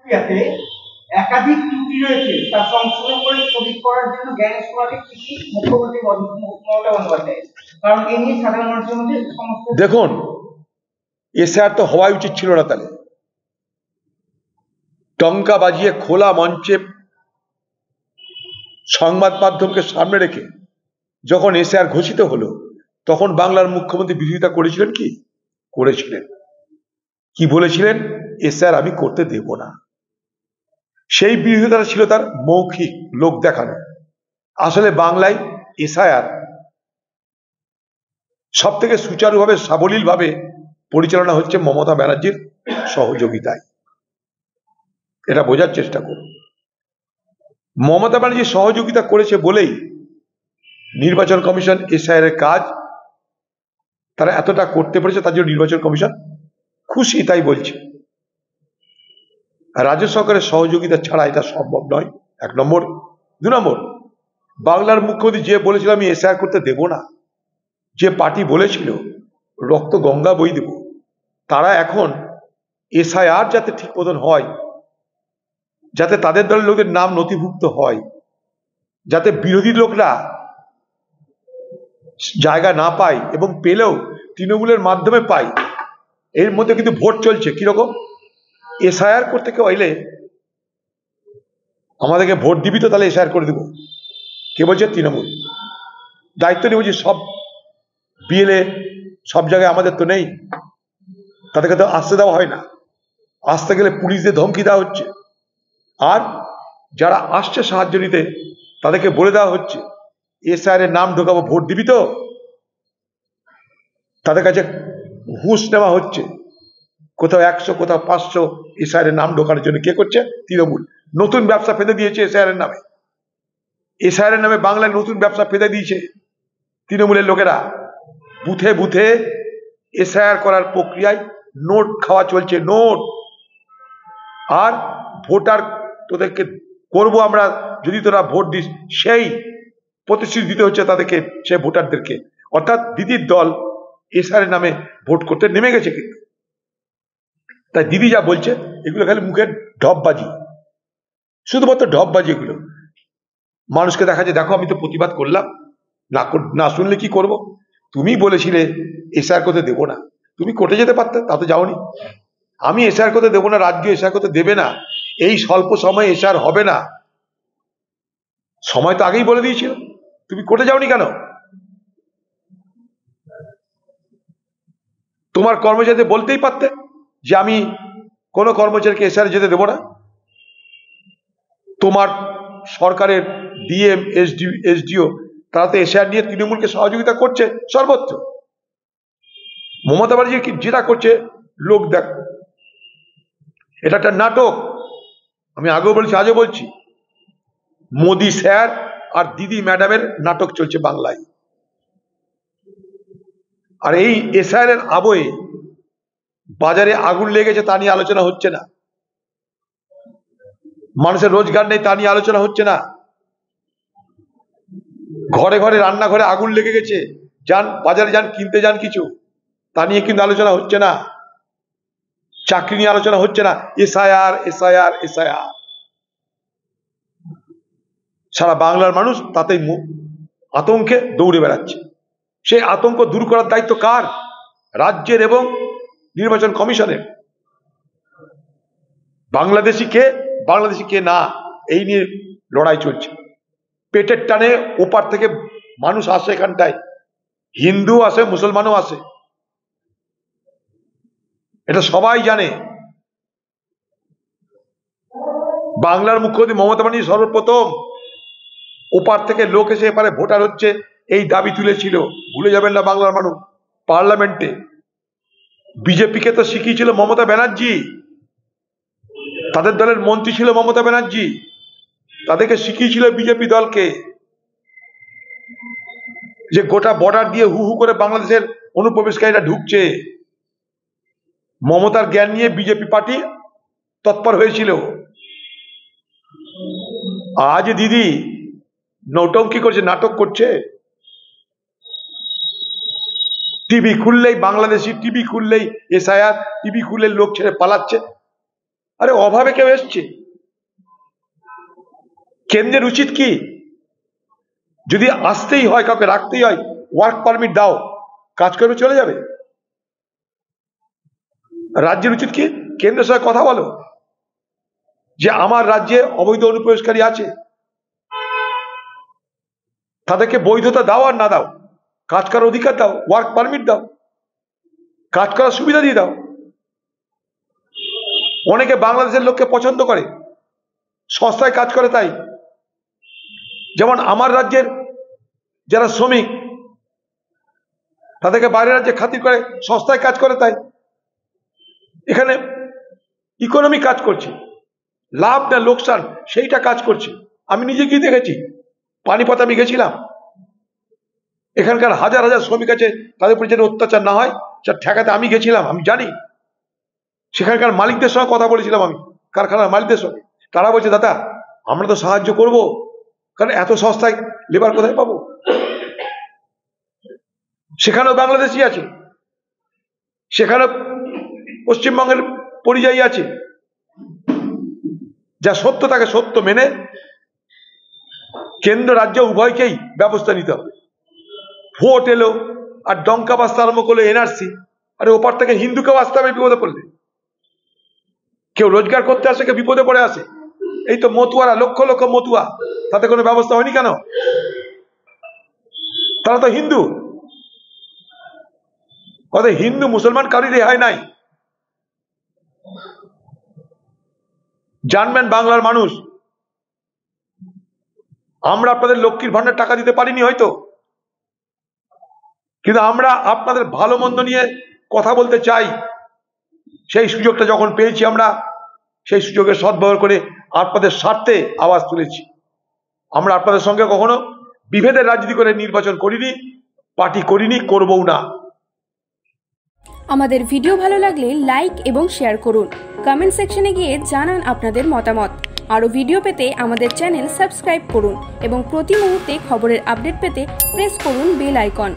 প্রক্রিয়াতে একাধিক ত্রুটি রয়েছে তা সংশোধন করে সঠিক করার জন্য জ্ঞান সভাকে চিঠি মুখ্যমন্ত্রী মমতা বন্দ্যোপাধ্যায়, কারণ এ নিয়ে সাধারণ মানুষের মধ্যে সমস্ত দেখুন এসআর তো হওয়াই উচিত ছিল না। তাহলে টঙ্কা বাজিয়ে খোলা মঞ্চে সংবাদ মাধ্যমকে সামনে রেখে যখন এসআর ঘোষিত হলো তখন বাংলার মুখ্যমন্ত্রী বিরোধিতা করেছিলেন কি? করেছিলেন। কি বলেছিলেন? এসআর আমি করতে দেব না। সেই বিরোধিতা ছিল তার মৌখিক, লোক দেখানো। আসলে বাংলায় এসআইআর সব থেকে সুচারুভাবে সাবলীলভাবে পরিচালনা হচ্ছে মমতা ব্যানার্জির সহযোগিতায়। এটা বোঝার চেষ্টা করুন। মমতা ব্যানার্জি সহযোগিতা করেছে বলেই নির্বাচন কমিশন এসআইআর এর কাজ তারা এতটা করতে পেরেছে, তার জন্য নির্বাচন কমিশন খুশি, তাই বলছে। রাজ্য সরকারের সহযোগিতা ছাড়া এটা সম্ভব নয়, এক নম্বর। দু নম্বর, বাংলার মুখ্যমন্ত্রী যে বলেছিল আমি এসআইআর করতে দেব না, যে পার্টি বলেছিল রক্ত গঙ্গা বই দেব, তারা এখন এসআইআর যাতে ঠিক মতন হয়, যাতে তাদের দলের লোকের নাম নথিভুক্ত হয়, যাতে বিরোধী লোকরা জায়গা না পায় এবং পেলেও তৃণমূলের মাধ্যমে পায়, এর মধ্যে কিন্তু ভোট চলছে। কিরকম? এসআইআর করতে কেউ এলে আমাদেরকে ভোট দিবি তো তাহলে এসআইআর করে দেবো। কে বলছে? তৃণমূল। দায়িত্ব নিয়ে বলছি সব বিএলএ সব জায়গায় আমাদের তো নেই, তাদেরকে তো আসতে দেওয়া হয় না। আসতে গেলে পুলিশদের ধমকি দেওয়া হচ্ছে। আর যারা আসছে সাহায্য নিতে তাদেরকে বলে দেওয়া হচ্ছে এসআইআর এর নাম ঢোকাবো, ভোট দিবি তো। তাদের কাছে ঘুষ নেওয়া হচ্ছে, কোথাও 100 কোথাও 500 এসআইআর এর নাম ঢোকানোর জন্য। কে করছে? তৃণমূল। নতুন ব্যবসা পেতে দিয়েছে এসআইআর এর নামে। এসআইআর এর নামে বাংলায় নতুন ব্যবসা পেতে দিয়েছে তৃণমূলের লোকেরা। বুথে বুথে এসআইআর করার প্রক্রিয়ায় নোট খাওয়া চলছে, নোট। আর ভোটার তোদেরকে করবো আমরা যদি তোরা ভোট দিস, সেই প্রতিশ্রুতি দিতে হচ্ছে তাদেরকে, সে ভোটারদেরকে। অর্থাৎ দিদির দল এসআইআর নামে ভোট করতে নেমে গেছে। কিন্তু তাই দিদি যা বলছে এগুলো খালি মুখের ঢপবাজি, শুধুমাত্র ঢপবাজি। এগুলো মানুষকে দেখা যায় দেখো আমি তো প্রতিবাদ করলাম, না শুনলে কি করব? তুমি বলেছিলে এসআইআর করতে দেবো না, তুমি কোর্টে যেতে পারতে, তা তো যাওনি। আমি এসআইআর করতে দেবো না, রাজ্য এসআইআর করতে দেবে না, এই স্বল্প সময়ে এসআইআর হবে না, সময় তো আগেই বলে দিয়েছিল, তুমি কোর্টে যাওনি কেন? তোমার কর্মচারীদের বলতেই পারতে যে আমি কোনো কর্মচারীকে এসআইআর যেতে দেবো না। তোমার সরকারের ডিএম এসডিও তারা তো এসআইআর নিয়ে তৃণমূলকে সহযোগিতা করছে সর্বত্র। মমতা ব্যানার্জি যেটা করছে লোক দেখ, এটা একটা নাটক। আমি আগেও বলছি, আজও বলছি, মোদি স্যার আর দিদি ম্যাডামের নাটক চলছে বাংলায়। আর এই এসআইআর এর আবহে বাজারে আগুন লেগেছে তা নিয়ে আলোচনা হচ্ছে না, মানুষের রোজগার নেই তা নিয়ে আলোচনা হচ্ছে না, ঘরে ঘরে রান্নাঘরে আগুন লেগে গেছে, যান বাজারে যান কিনতে যান কিছু, তা নিয়ে কিন্তু আলোচনা হচ্ছে না, চাকরি নিয়ে আলোচনা হচ্ছে না। এসআইআর এসআইআর এসআইআর, সারা বাংলার মানুষ তাতেই আতঙ্কে দৌড়ে বেড়াচ্ছে। সেই আতঙ্ক দূর করার দায়িত্ব কার? রাজ্যের এবং নির্বাচন কমিশনের। বাংলাদেশি কে, বাংলাদেশি কে না, এই নিয়ে লড়াই চলছে। পেটের টানে ওপার থেকে মানুষ আসে এখানটায়, হিন্দু আসে, মুসলমানও আসে, এটা সবাই জানে। বাংলার মুখ্যমন্ত্রী মমতা ব্যানার্জি সর্বপ্রথম ওপার থেকে লোক এসে এপারে ভোটার হচ্ছে এই দাবি তুলেছিল। ভুলে যাবেন না বাংলার মানুষ। পার্লামেন্টে বিজেপিকে তো শিখিয়েছিল মমতা ব্যানার্জি, তাদের দলের মন্ত্রী ছিল মমতা ব্যানার্জি, তাদেরকে শিখিয়েছিল বিজেপি দলকে যে গোটা বর্ডার দিয়ে হু হু করে বাংলাদেশের অনুপ্রবেশকারীরা ঢুকছে। মমতার জ্ঞান নিয়ে বিজেপি পার্টি তৎপর হয়েছিল। আজ দিদি নৌটঙ্কি করছে, নাটক করছে। টিভি খুললেই বাংলাদেশি, টিভি খুললেই এসআইআর, টিভি খুললে লোক ছেড়ে পালাচ্ছে। আরে অভাবে কেউ এসছে? কেন্দ্রের উচিত কি, যদি আসতেই হয়, কাউকে রাখতেই হয়, ওয়ার্ক পারমিট দাও, কাজ করবে, চলে যাবে। রাজ্যের উচিত কি, কেন্দ্রের সঙ্গে কথা বলো যে আমার রাজ্যে অবৈধ অনুপ্রবেশকারী আছে, তাদেরকে বৈধতা দাও আর না দাও, কাজ করার অধিকার দাও, ওয়ার্ক পারমিট দাও, কাজ করার সুবিধা দিয়ে দাও। অনেকে বাংলাদেশের লোককে পছন্দ করে, সস্তায় কাজ করে, তাই যেমন আমার রাজ্যের যারা শ্রমিক তাদেরকে বাইরের রাজ্যে খাতির করে, সস্তায় কাজ করে, তাই এখানে ইকোনমি কাজ করছে, লাভ না লোকসান সেইটা কাজ করছে। আমি নিজে গিয়ে দেখেছি, পানিপথ আমি গেছিলাম, এখানকার হাজার হাজার শ্রমিক আছে, তাদের উপর যেন অত্যাচার না হয় যা ঠেকাতে আমি গেছিলাম, আমি জানি। সেখানকার মালিকদের সঙ্গে কথা বলেছিলাম আমি, কারখানার মালিকদের সঙ্গে, তারা বলছে দাদা আমরা তো সাহায্য করব, কারণ এত সস্তায় লেবার কোথায় পাবো। সেখানেও বাংলাদেশি আছে, সেখানে পশ্চিমবঙ্গের পরিযায়ী আছে, যা সত্য তাকে সত্য মেনে কেন্দ্র রাজ্য উভয়কেই ব্যবস্থা নিতে হবে। ভোট এলো আর ডঙ্কা বাজতে আরম্ভ করলো এনআরসি, আরে ওপার থেকে হিন্দুকেও আসতে হবে বিপদে পড়লে। কেউ রোজগার করতে আসে, কেউ বিপদে পড়ে আসে। এই তো মতুয়ারা, লক্ষ লক্ষ মতুয়া, তাতে কোনো ব্যবস্থা হয়নি কেন? তারা তো হিন্দু, ওদের হিন্দু মুসলমান কারোর রেহাই নাই। জানবেন বাংলার মানুষ, আমরা আপনাদের লক্ষ্মীর ভান্ডার টাকা দিতে পারিনি হয়তো, কিন্তু আমরা আপনাদের ভালো মন্দ নিয়ে কথা বলতে চাই। সেই সুযোগটা যখন পেয়েছি, আমরা সেই সুযোগের সদ্ব্যবহার করে আপনাদের স্বার্থে আওয়াজ তুলেছি। আমরা আপনাদের সঙ্গে কখনো বিভেদের রাজনীতি করে নির্বাচন করিনি, পার্টি করিনি, করবও না। আমাদের ভিডিও ভালো লাগলে লাইক এবং শেয়ার করুন। কমেন্ট সেকশনে গিয়ে জানান আপনাদের মতামত। আরও ভিডিও পেতে আমাদের চ্যানেল সাবস্ক্রাইব করুন এবং প্রতি মুহূর্তে খবরের আপডেট পেতে প্রেস করুন বেল আইকন।